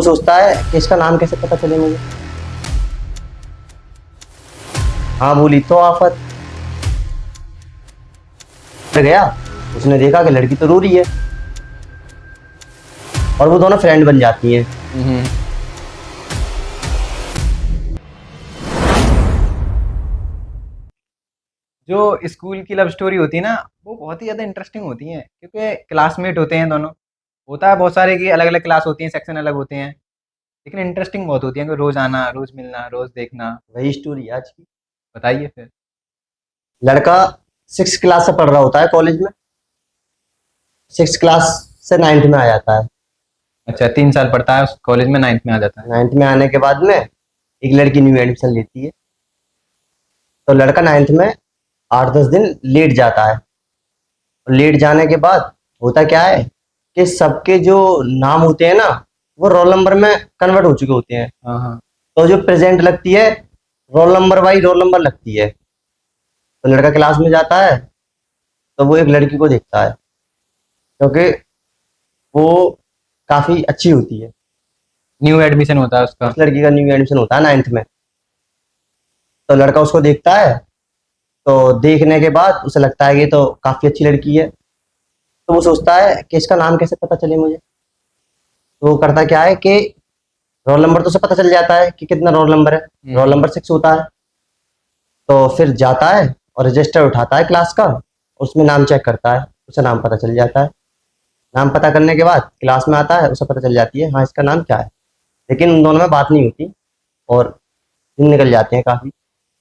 वो सोचता है कि इसका नाम कैसे पता चले मुझे। हाँ बोली तो आफत। फिर गया, उसने देखा कि लड़की तो रो रही है और वो दोनों फ्रेंड बन जाती हैं। जो स्कूल की लव स्टोरी होती है ना, वो बहुत ही ज़्यादा इंटरेस्टिंग होती हैं क्योंकि क्लासमेट होते हैं दोनों। होता है बहुत सारे की अलग अलग क्लास होती हैं, सेक्शन अलग होते हैं, लेकिन इंटरेस्टिंग बहुत होती है कि रोज़ आना, रोज़ मिलना, रोज़ देखना। वही स्टोरी है आज की। बताइए फिर। लड़का 6 क्लास से पढ़ रहा होता है कॉलेज में। 6 क्लास से 9th में आ जाता है। अच्छा, 3 साल पढ़ता है उस कॉलेज में, 9th में आ जाता है। 9th में आने के बाद में एक लड़की न्यू एडमिशन लेती है। तो लड़का 9th में 8-10 दिन लेट जाता है। और लेट जाने के बाद होता क्या है कि सबके जो नाम होते हैं ना, वो रोल नंबर में कन्वर्ट हो चुके होते हैं। हाँ हाँ। तो जो प्रेजेंट लगती है, roll number by roll number लगती है। तो लड़का क्लास में जाता है, तो वो एक लड़की को देखता है क्योंकि वो काफी अच्छी होती है। न्यू एडमिशन होता है उसका। उस लड़की का न्यू एडमिशन होता है 9th में। तो लड़का उसको देखता है। तो देखने के बाद उसे लगता है कि ये तो काफी अच्छी लड़की है। तो वो सोचता है कि इसका नाम कैसे पता चले मुझे। तो वो करता क्या है कि रोल नंबर तो उसे पता चल जाता है कि कितना रोल नंबर है। रोल नंबर 6 होता है। तो फिर जाता है और रजिस्टर उठाता है क्लास का, उसमें नाम चेक करता है, उसे नाम पता चल जाता है। नाम पता करने के बाद क्लास में आता है, उसे पता चल जाती है हाँ इसका नाम क्या है। लेकिन उन दोनों में बात नहीं होती और दिन निकल जाते हैं काफी,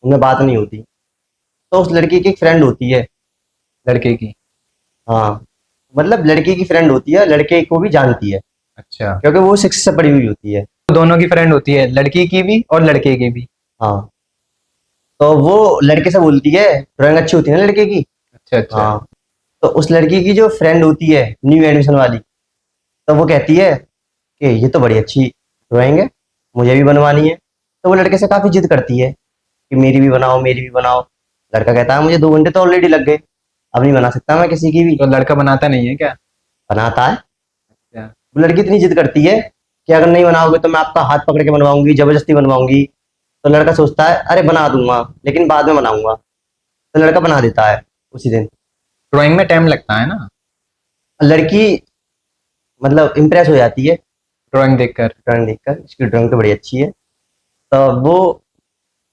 उनमें बात नहीं होती। तो उस लड़की की एक फ्रेंड होती है। लड़के की। हाँ, मतलब लड़की की फ्रेंड होती है, लड़के को भी जानती है अच्छा। क्योंकि वो 6 से पढ़ी हुई होती है। दोनों की फ्रेंड होती है, लड़की की भी और लड़के की भी। हाँ, तो वो लड़के से बोलती है, ड्राइंग अच्छी होती है ना लड़के की। अच्छा अच्छा। हाँ, तो उस लड़की की जो फ्रेंड होती है न्यू एडमिशन वाली, तो वो कहती है कि ये तो बड़ी अच्छी ड्राइंग है, मुझे भी बनवानी है। तो वो लड़के से काफी जिद करती है कि मेरी भी बनाओ, मेरी भी बनाओ। लड़का कहता है मुझे 2 घंटे तो ऑलरेडी लग गए, अब नहीं बना सकता मैं किसी की भी। तो लड़का बनाता नहीं है क्या? बनाता है। अच्छा। वो लड़की इतनी जिद करती है कि अगर नहीं बनाओगे तो मैं आपका हाथ पकड़ के बनवाऊंगी, जबरदस्ती बनवाऊंगी। तो लड़का सोचता है अरे बना दूंगा, लेकिन बाद में बनाऊंगा। तो लड़का बना देता है उसी दिन। ड्राइंग में टाइम लगता है ना, लड़की मतलब इम्प्रेस हो जाती है ड्राइंग देखकर। ड्राइंग देखकर, इसकी ड्राइंग तो बड़ी अच्छी है। तो वो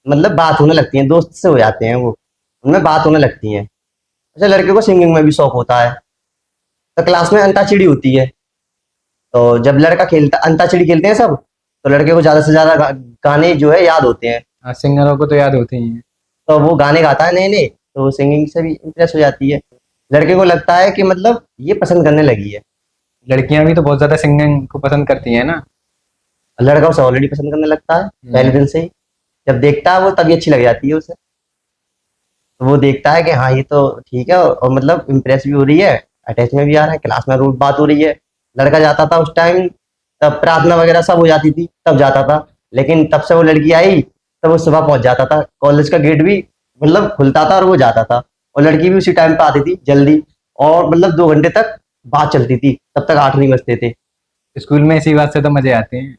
मतलब बात होने लगती है, दोस्त से हो जाते हैं वो, उनमें बात होने लगती है। अच्छा, लड़के को सिंगिंग में भी शौक होता है। तो क्लास में अंताक्षरी होती है। तो जब लड़का खेलता, अंताक्षरी खेलते हैं सब, तो लड़के को ज्यादा से ज्यादा गाने जो है याद होते हैं। हाँ, सिंगरों को तो याद होते ही हैं। तो वो गाने गाता है नए नए, तो सिंगिंग से भी इम्प्रेस हो जाती है। लड़के को लगता है कि मतलब ये पसंद करने लगी है। लड़कियां भी तो बहुत ज्यादा सिंगिंग को पसंद करती हैं ना। लड़का उसे ऑलरेडी पसंद करने लगता है पहले हम्म। दिन से ही। जब देखता है वो तभी अच्छी लग जाती है उसे। तो वो देखता है कि हाँ ये तो ठीक है, और मतलब इम्प्रेस भी हो रही है, अटैच में भी आ रहा है, क्लास में रोज बात हो रही है। लड़का जाता था उस टाइम, तब प्रार्थना वगैरह सब हो जाती थी, तब जाता था। लेकिन तब से वो लड़की आई, तब वो सुबह पहुंच जाता था, कॉलेज का गेट भी मतलब खुलता था और वो जाता था। और लड़की भी उसी टाइम पे आती थी जल्दी। और मतलब 2 घंटे तक बात चलती थी, तब तक 8 नहीं बजते थे। स्कूल में इसी बात से तो मजे आते हैं।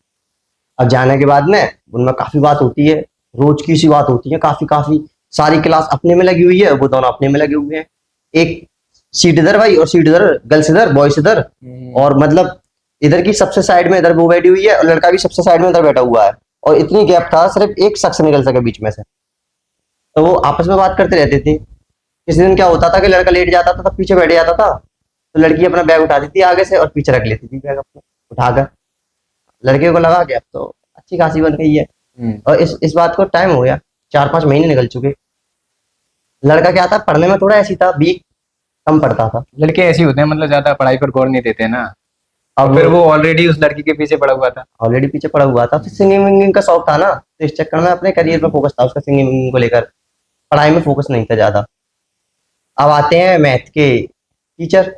अब जाने के बाद में उनमें काफी बात होती है, रोज की सी बात होती है, काफी काफी। सारी क्लास अपने में लगी हुई है, वो दोनों अपने में लगे हुए हैं। एक सीट इधर भाई, और सीट इधर, गर्ल्स इधर, बॉयज इधर। और मतलब इधर की सबसे साइड में इधर वो बैठी हुई है, और लड़का भी सबसे साइड में इधर बैठा हुआ है। और इतनी गैप था, सिर्फ एक शख्स निकल सके बीच में से। तो वो आपस में बात करते रहते थे। किसी दिन क्या होता था कि लड़का लेट जाता था, तब पीछे बैठ जाता था। तो लड़की अपना बैग उठाती थी आगे से और पीछे रख लेती थी बैग अपना उठाकर। लड़के को लगा कि अब तो अच्छी खासी बन गई है। हम्म। और इस बात को टाइम हो गया, 4-5 महीने निकल चुके। लड़का क्या था, पढ़ने में थोड़ा ऐसी था, वीक, कम पढ़ता था। लड़के ऐसे ही होते हैं, मतलब ज्यादा पढ़ाई पर गौर नहीं देते ना। और अब फिर वो ऑलरेडी उस लड़की के पीछे पड़ा हुआ था। ऑलरेडी पीछे पड़ा हुआ था, फिर सिंगिंग विंगिंग का शौक था ना, तो इस चक्कर में अपने करियर में फोकस था उसका, सिंगिंग विंगिंग को लेकर। पढ़ाई में फोकस नहीं था ज्यादा। अब आते हैं मैथ के टीचर।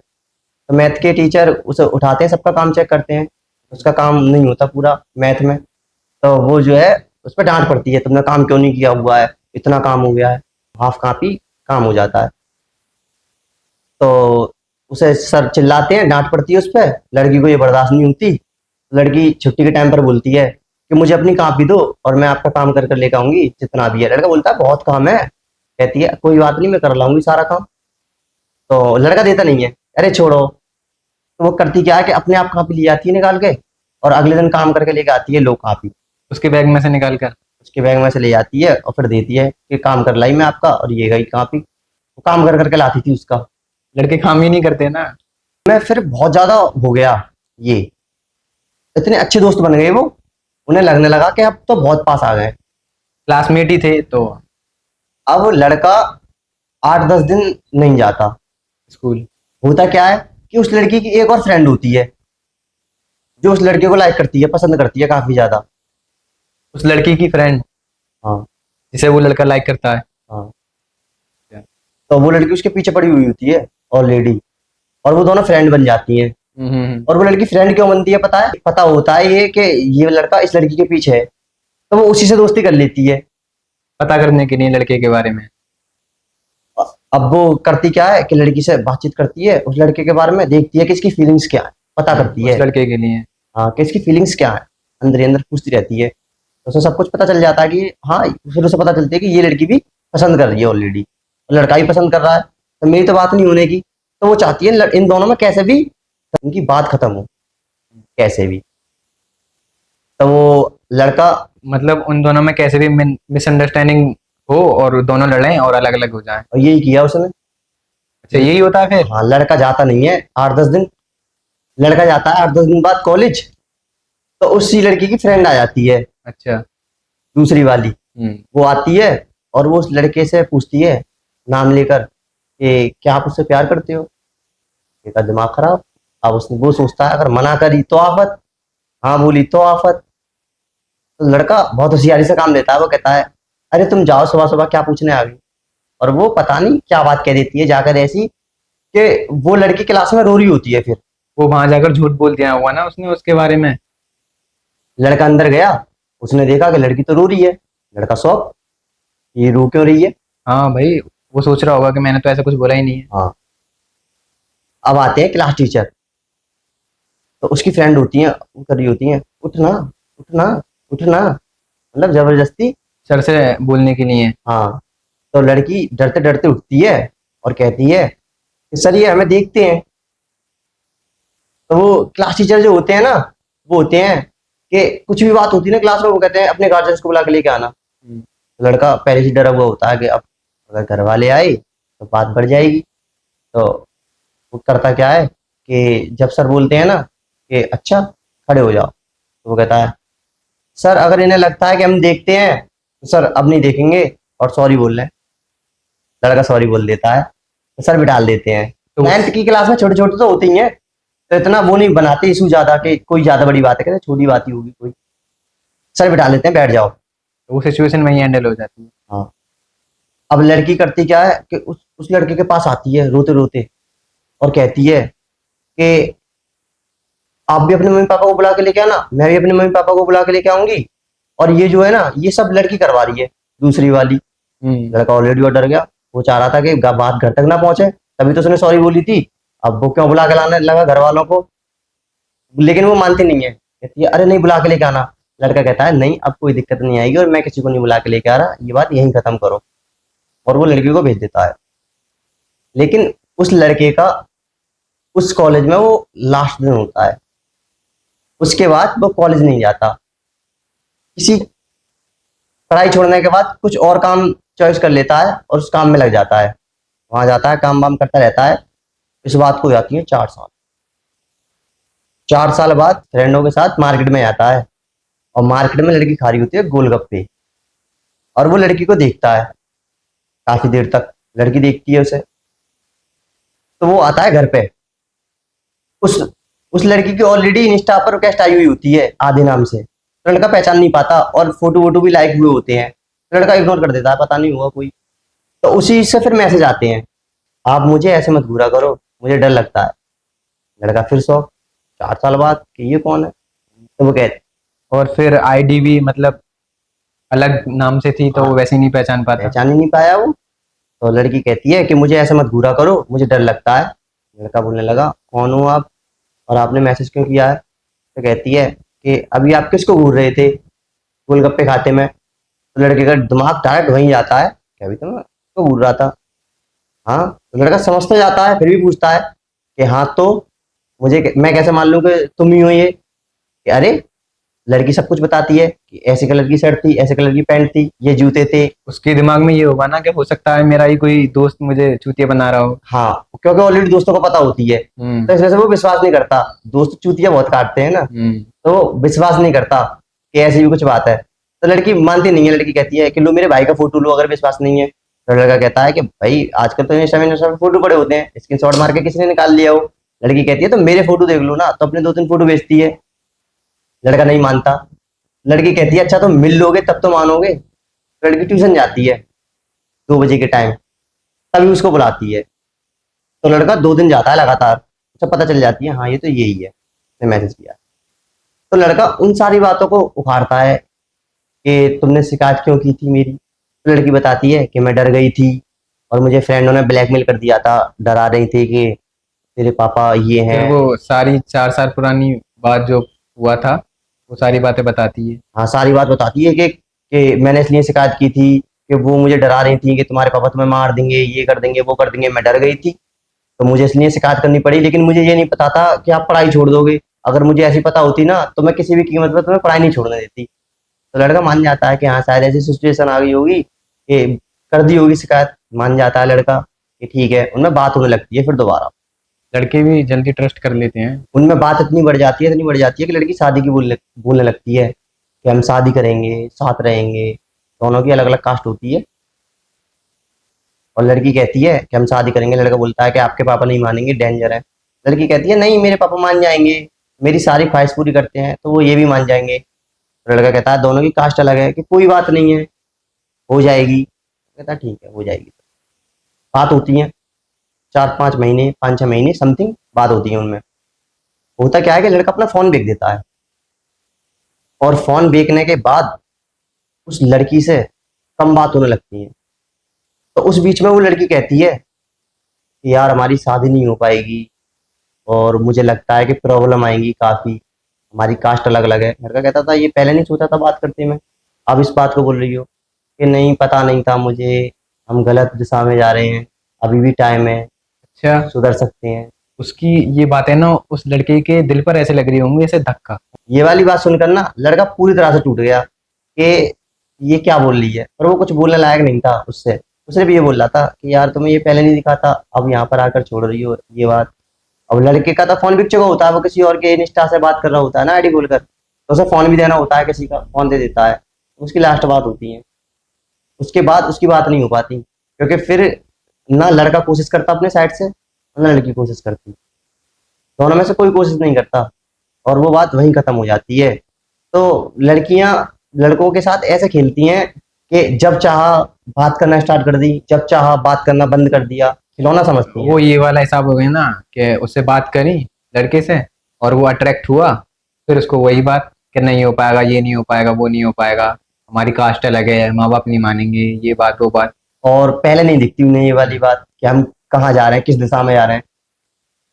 तो मैथ के टीचर उसे उठाते हैं, सबका काम चेक करते हैं। उसका काम नहीं होता पूरा मैथ में। तो वो जो है, उस पर डांट पड़ती है, तुमने काम क्यों नहीं किया हुआ है, इतना काम हो गया है। हाफ कॉपी काम हो जाता है। तो उसे सर चिल्लाते हैं, डांट पड़ती है उस पर। लड़की को ये बर्दाश्त नहीं होती। लड़की छुट्टी के टाइम पर बोलती है कि मुझे अपनी कॉपी दो और मैं आपका काम कर कर लेकर आऊंगी जितना भी है। लड़का बोलता है बहुत काम है। कहती है कोई बात नहीं, मैं कर लाऊंगी सारा काम। तो लड़का देता नहीं है, अरे छोड़ो। तो वो करती क्या है कि अपने आप कॉपी ले आती है निकाल के, और अगले दिन काम करके लेके आती है लो कॉपी। उसके बैग में से निकाल कर। उसके बैग में से ले आती है और फिर देती है कि काम कर लाई मैं आपका, और ये गई कॉपी। वो काम कर करके लाती थी उसका। लड़के काम ही नहीं करते ना। मैं फिर बहुत ज्यादा हो गया ये, इतने अच्छे दोस्त बन गए वो। उन्हें लगने लगा कि अब तो बहुत पास आ गए। क्लासमेट ही थे तो। अब लड़का 8-10 दिन नहीं जाता स्कूल। होता क्या है कि उस लड़की की एक और फ्रेंड होती है जो उस लड़के को लाइक करती है, पसंद करती है काफी ज्यादा। उस लड़की की फ्रेंड हाँ। जिसे वो लड़का लाइक करता है। हाँ। तो वो लड़की उसके पीछे पड़ी हुई होती है ऑलरेडी, और वो दोनों फ्रेंड बन जाती हैं। और वो लड़की फ्रेंड क्यों बनती है पता है? पता होता है ये कि ये लड़का इस लड़की के पीछे है, तो वो उसी से दोस्ती कर लेती है। पता करने के लिए लड़के के बारे में। अब वो करती क्या है कि लड़की से बातचीत करती है उस लड़के के बारे में, देखती है कि इसकी फीलिंग्स क्या है, पता करती उस है। लड़के के लिए। हाँ, कि इसकी फीलिंग्स क्या है, अंदर ही अंदर पूछती रहती है। तो उसे सब कुछ पता चल जाता है कि हाँ, फिर उसे पता चलती है कि ये लड़की भी पसंद कर रही है ऑलरेडी, लड़का भी पसंद कर रहा है, तो मेरी तो बात नहीं होने की। तो वो चाहती है इन दोनों में कैसे भी इनकी बात खत्म हो, कैसे भी। तो वो लड़का, मतलब उन दोनों में कैसे भी मिसअंडरस्टैंडिंग हो और दोनों लड़ें और अलग अलग हो जाएं। और यही किया उसने। अच्छा, यही होता है फिर। हाँ, लड़का जाता नहीं है 8-10 दिन। लड़का जाता है 8-10 दिन बाद कॉलेज। तो उसी लड़की की फ्रेंड आ जाती है, अच्छा। दूसरी वाली। हम्म। वो आती है और वो उस लड़के से पूछती है नाम लेकर कि क्या आप उससे प्यार करते हो? इसका दिमाग खराब। अब उसने वो सोचता है अगर मना करी तो आफत, हाँ बोली तो आफत। तो लड़का बहुत होशियारी से काम लेता है। वो कहता है अरे तुम जाओ, सुबह सुबह क्या पूछने आ गई? और वो पता नहीं क्या बात कह देती है जाकर ऐसी कि वो लड़की क्लास में रो रही होती है। फिर वो वहां जाकर झूठ बोल दिया हुआ ना उसने उसके बारे में। लड़का अंदर गया, उसने देखा कि लड़की तो रो रही है। लड़का शौक, ये रो क्यों रही है? हाँ भाई। वो सोच रहा होगा कि मैंने तो ऐसा कुछ बोला ही नहीं है। हाँ। अब आते हैं क्लास टीचर। तो उसकी फ्रेंड होती हैं, वो कर रही होती हैं उठना, उठना, उठना, मतलब जबरदस्ती। सर से बोलने के लिए। हाँ। तो लड़की डरते डरते उठती है और कहती है कि सर ये हमें देखते हैं। तो वो क्लास टीचर जो होते हैं ना, वो होते हैं कि कुछ भी बात होती है ना क्लास में, वो कहते हैं अपने गार्जियंस को बुला के लेके आना। तो लड़का पहले से डरा हुआ होता है कि अब अगर घर वाले आए तो बात बढ़ जाएगी। तो वो करता क्या है कि जब सर बोलते हैं ना कि अच्छा खड़े हो जाओ, तो वो कहता है सर अगर इन्हें लगता है कि हम देखते हैं तो सर अब नहीं देखेंगे और सॉरी बोल रहे हैं। लड़का सॉरी बोल देता है तो सर बिठाल देते हैं। तो 9th की क्लास में छोटे छोटे तो होते ही हैं, तो इतना वो नहीं बनाते इशू ज्यादा कि कोई ज्यादा बड़ी बात है, कहते छोटी बात ही होगी कोई। सर बिठा लेते हैं, बैठ जाओ। वो सिचुएशन वही हैंडल हो जाती है। हाँ। अब लड़की करती क्या है कि उस लड़के के पास आती है रोते रोते और कहती है कि आप भी अपने मम्मी पापा को बुला के लेके आना, मैं भी अपने मम्मी पापा को बुला के लेके आऊंगी। और ये जो है ना, ये सब लड़की करवा रही है, दूसरी वाली। लड़का ऑलरेडी डर गया। वो चाह रहा था कि बात घर तक ना पहुंचे, तभी तो उसने सॉरी बोली थी। अब वो क्यों बुला के लाने लगा घर वालों को? लेकिन वो मानती नहीं है, कहती है अरे नहीं बुला के लेके आना। लड़का कहता है नहीं, अब कोई दिक्कत नहीं आएगी और मैं किसी को नहीं बुला के लेके आ रहा, ये बात यहीं खत्म करो। और वो लड़की को भेज देता है। लेकिन उस लड़के का उस कॉलेज में वो लास्ट दिन होता है। उसके बाद वो कॉलेज नहीं जाता। किसी पढ़ाई छोड़ने के बाद कुछ और काम चॉइस कर लेता है और उस काम में लग जाता है। वहां जाता है, काम वाम करता रहता है। इस बात को हो जाती है 4 साल। 4 साल बाद फ्रेंडों के साथ मार्केट में आता है, और मार्केट में लड़की खा रही होती है गोलगप्पे। और वो लड़की को देखता है काफी देर तक, लड़की देखती है उसे। तो वो आता है घर पे। उस उस लड़की की ऑलरेडी इंस्टा पर रिक्वेस्ट आई हुई होती है आधे नाम से। तो लड़का पहचान नहीं पाता और फोटो वोटो भी लाइक हुए होते हैं। तो लड़का इग्नोर कर देता है, पता नहीं हुआ कोई। तो उसी से फिर मैसेज आते हैं, आप मुझे ऐसे मत बुरा करो, मुझे डर लगता है। लड़का फिर शौक, 4 साल बाद कि ये कौन है? तो वो कहते और फिर आईडी भी मतलब अलग नाम से थी तो हाँ, वो वैसे ही नहीं पहचान पाता। पहचान ही नहीं पाया वो। तो लड़की कहती है कि मुझे ऐसे मत बुरा करो, मुझे डर लगता है। लड़का बोलने लगा कौन हो आप और आपने मैसेज क्यों किया है? तो कहती है कि अभी आप किसको घूर रहे थे गोलगप्पे खाते में? तो लड़के का दिमाग डायरेक्ट वहीं जाता है कि अभी तो मैं उसको घूर रहा था। हाँ, तो लड़का समझ तो जाता है, फिर भी पूछता है कि हाँ तो मैं कैसे मान लूं कि तुम ही हो ये? कि अरे, लड़की सब कुछ बताती है कि ऐसे कलर की शर्ट थी, ऐसे कलर की पैंट थी, ये जूते थे। उसके दिमाग में ये होगा ना कि हो सकता है मेरा ही कोई दोस्त मुझे चूतिया बना रहा हो। हाँ, क्योंकि ऑलरेडी दोस्तों को पता होती है, हम्म। तो इस वजह से वो विश्वास नहीं करता। दोस्त चूतिया बहुत काटते हैं ना, हम्म। तो वो विश्वास नहीं करता कि ऐसी भी कुछ बात है। तो लड़की मानती नहीं है, लड़की कहती है कि लो मेरे भाई का फोटो लो अगर विश्वास नहीं है। तो लड़का कहता है कि भाई आजकल तो इंस्टा में फोटो पड़े होते हैं, स्क्रीनशॉट मार के किसी ने निकाल लिया हो। लड़की कहती है तो मेरे फोटो देख लो ना, तो अपने 2-3 फोटो भेजती है। लड़का नहीं मानता। लड़की कहती है अच्छा तो मिल लोगे तब तो मानोगे। लड़की ट्यूशन जाती है 2 बजे के टाइम, तभी उसको बुलाती है। तो लड़का 2 दिन जाता है लगातार, उसे पता चल जाती है हाँ ये तो यही है, उसने मैसेज किया। तो लड़का उन सारी बातों को उखाड़ता है कि तुमने शिकायत क्यों की थी मेरी। तो लड़की बताती है कि मैं डर गई थी और मुझे फ्रेंडों ने ब्लैकमेल कर दिया था, डरा रही थी कि तेरे पापा ये फिर हैं। वो सारी 4 साल पुरानी बात जो हुआ था वो सारी बातें बताती है। हाँ, सारी बात बताती है कि मैंने इसलिए शिकायत की थी कि वो मुझे डरा रही थी कि तुम्हारे पापा तुम्हें मार देंगे, ये कर देंगे, वो कर देंगे। मैं डर गई थी तो मुझे इसलिए शिकायत करनी पड़ी, लेकिन मुझे ये नहीं पता था कि आप पढ़ाई छोड़ दोगे। अगर मुझे ऐसी पता होती ना तो मैं किसी भी कीमत पर तुम्हें पढ़ाई नहीं छोड़ने देती। तो लड़का मान जाता है कि हाँ शायद ऐसी सिचुएशन आ गई होगी कि कर दी होगी शिकायत। मान जाता है लड़का कि ठीक है। उनमें बात होने लगती है फिर दोबारा। लड़के भी जल्दी ट्रस्ट कर लेते हैं। उनमें बात इतनी बढ़ जाती है, इतनी बढ़ जाती है कि लड़की शादी की बोलने लगती है कि हम शादी करेंगे, साथ रहेंगे। दोनों की अलग अलग कास्ट होती है। और लड़की कहती है कि हम शादी करेंगे। लड़का बोलता है कि आपके पापा नहीं मानेंगे, डेंजर है। लड़की कहती है नहीं मेरे पापा मान जाएंगे, मेरी सारी ख्वाहिश पूरी करते हैं तो वो ये भी मान जाएंगे। लड़का कहता है दोनों की कास्ट अलग है कि कोई बात नहीं है, हो जाएगी। कहता है ठीक है हो जाएगी। बात होती है 4-5 महीने, 5-6 महीने समथिंग बात होती है उनमें। होता क्या है कि लड़का अपना फोन बेच देता है, और फोन बेचने के बाद उस लड़की से कम बात होने लगती है। तो उस बीच में वो लड़की कहती है कि यार हमारी शादी नहीं हो पाएगी और मुझे लगता है कि प्रॉब्लम आएगी काफी, हमारी कास्ट अलग अलग है। लड़का कहता था ये पहले नहीं सोचा था बात करते में, अब इस बात को बोल रही हो? कि नहीं पता नहीं था मुझे, हम गलत दिशा में जा रहे हैं, अभी भी टाइम है, अच्छा। सुधर सकते हैं। उसकी ये बातें ना उस लड़के के दिल पर ऐसे लग रही होंगी जैसे धक्का। ये वाली बात सुनकर ना लड़का पूरी तरह से टूट गया कि ये क्या बोल रही है। पर वो कुछ बोलने लायक नहीं था उससे। उसने भी ये बोल रहा था कि यार तुम्हें ये पहले नहीं दिखा था, अब यहाँ पर आकर छोड़ रही हो ये बात। अब लड़के का तो फोन बिक चुका होता है, वो किसी और के इंस्टा से बात कर रहा होता है ना आईडी खोलकर, तो उसे फोन भी देना होता है, किसी का फोन दे देता है। उसकी लास्ट बात होती है। उसके बाद उसकी बात नहीं हो पाती, क्योंकि फिर ना लड़का कोशिश करता अपने साइड से, ना लड़की कोशिश करती। दोनों में से कोई कोशिश नहीं करता, और वो बात वहीं खत्म हो जाती है। तो लड़कियां लड़कों के साथ ऐसे खेलती हैं कि जब चाहा बात करना स्टार्ट कर दी, जब चाहा बात करना बंद कर दिया, खिलौना समझती हैं। वो ये वाला हिसाब हो गया ना कि उससे बात करी लड़के से और वो अट्रैक्ट हुआ, फिर उसको वही बात कि नहीं हो पाएगा, ये नहीं हो पाएगा, वो नहीं हो पाएगा, हमारी कास्ट अलग है, माँ बाप नहीं मानेंगे, ये बात वो बात। और पहले नहीं दिखती उन्हें ये वाली बात कि हम कहाँ जा रहे हैं, किस दिशा में जा रहे हैं।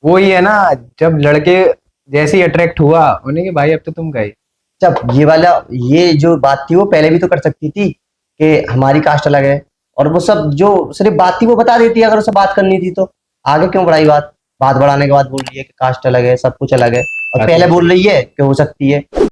वो ही है ना, जब लड़के जैसे ही अट्रैक्ट हुआ उन्हें कि भाई अब तो तुम गए। जब ये वाला ये जो बात थी वो पहले भी तो कर सकती थी कि हमारी कास्ट अलग है, और वो सब जो सिर्फ बात थी वो बता देती अगर उसे बात करनी थी तो। आगे क्यों बढ़ाई बात? बात बढ़ाने के बाद बोल रही है कि कास्ट अलग है, सब कुछ अलग है, और बात पहले तो बोल सही। रही है कि हो सकती है।